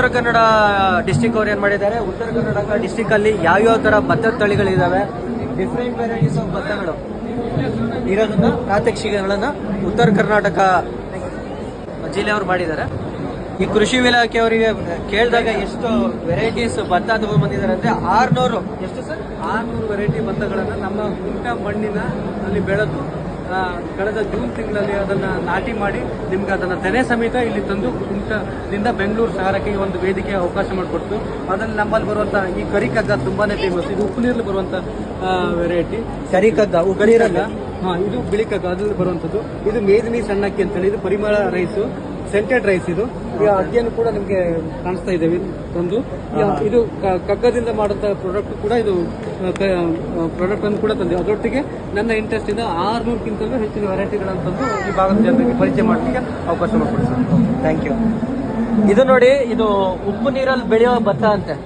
Uttara Kannada district ಅವ್ರು ಏನ್ ಮಾಡಿದ್ದಾರೆ, ಉತ್ತರ ಕನ್ನಡ ಡಿಸ್ಟಿಕ್ ಅಲ್ಲಿ ಯಾವ್ಯಾವ ತರ ಭತ್ತದ ತಳಿಗಳಿದಾವೆ, ಡಿಫ್ರೆಂಟ್ ವೆರೈಟೀಸ್ ಆಫ್ ಭತ್ತಗಳು ಇರೋದನ್ನ ಪ್ರಾತ್ಯಕ್ಷಿಕೆಗಳನ್ನ ಉತ್ತರ ಕರ್ನಾಟಕ ಜಿಲ್ಲೆಯವರು ಮಾಡಿದ್ದಾರೆ. ಈ ಕೃಷಿ ಇಲಾಖೆ ಅವರಿಗೆ ಕೇಳಿದಾಗ ಎಷ್ಟು ವೆರೈಟೀಸ್ ಭತ್ತ ತಗೊಂಡ್ ಬಂದಿದ್ದಾರೆ ಅಂದ್ರೆ 600 ಎಷ್ಟು ಸರ್ 600 ವೆರೈಟಿ ಭತ್ತಗಳನ್ನ ನಮ್ಮ ಕುಂಟ ಮಣ್ಣಿನ ಅಲ್ಲಿ ಬೆಳೆದು ಕಳೆದ ಜೂನ್ ತಿಂಗಳಲ್ಲಿ ಅದನ್ನ ನಾಟಿ ಮಾಡಿ ನಿಮ್ಗೆ ಅದನ್ನ ತೆನೆ ಸಮೇತ ಇಲ್ಲಿ ತಂದು ಕುಂಟದಿಂದ ಬೆಂಗಳೂರು ಶಹರಕ್ಕೆ ಒಂದು ವೇದಿಕೆ ಅವಕಾಶ ಮಾಡಿಕೊಡ್ತು. ಅದರಲ್ಲಿ ನಮ್ಮಲ್ಲಿ ಬರುವಂತ ಈ ಕರಿಕಗ್ಗ ತುಂಬಾನೇ ಫೇಮಸ್. ಇದು ಉಪ್ಪು ನೀರಲ್ಲಿ ಬರುವಂತ ವೆರೈಟಿ ಕರಿಕಗ್ಗ. ಇದು ಬಿಳಿ ಕಗ್ಗ ಅದ್ರಲ್ಲಿ ಬರುವಂತದ್ದು. ಇದು ಮೇದಿನಿ ಸಣ್ಣಕ್ಕಿ ಅಂತೇಳಿ, ಇದು ಪರಿಮಳ ರೈಸು, ಸೆಂಟೆಡ್ ರೈಸ್. ಇದು ಅಕ್ಕಿಯನ್ನು ಕೂಡ ನಿಮ್ಗೆ ಕಾಣಿಸ್ತಾ ಇದ್ದೇವೆ ತಂದು. ಇದು ಕಗ್ಗದಿಂದ ಮಾಡುವಂತ ಪ್ರಾಡಕ್ಟ್ ಕೂಡ, ಇದು ಪ್ರಾಡಕ್ಟ್ ಅನ್ನು ಕೂಡ ತಂದೆ. ಅದರೊಟ್ಟಿಗೆ ನನ್ನ ಇಂಟ್ರೆಸ್ಟ್ ಇಂದ 600ಕ್ಕಿಂತಲೂ ಹೆಚ್ಚಿನ ವೆರೈಟಿಗಳನ್ನು ತಂದು ಈ ಭಾಗದ ಜನರಿಗೆ ಪರಿಚಯ ಮಾಡಲಿಕ್ಕೆ ಅವಕಾಶ ಮಾಡಿಕೊಡ್ತೀನಿ. Thank you. ಇದು ನೋಡಿ, ಇದು ಉಪ್ಪು ನೀರಲ್ಲಿ ಬೆಳೆಯೋ ಭತ್ತ ಅಂತೆ.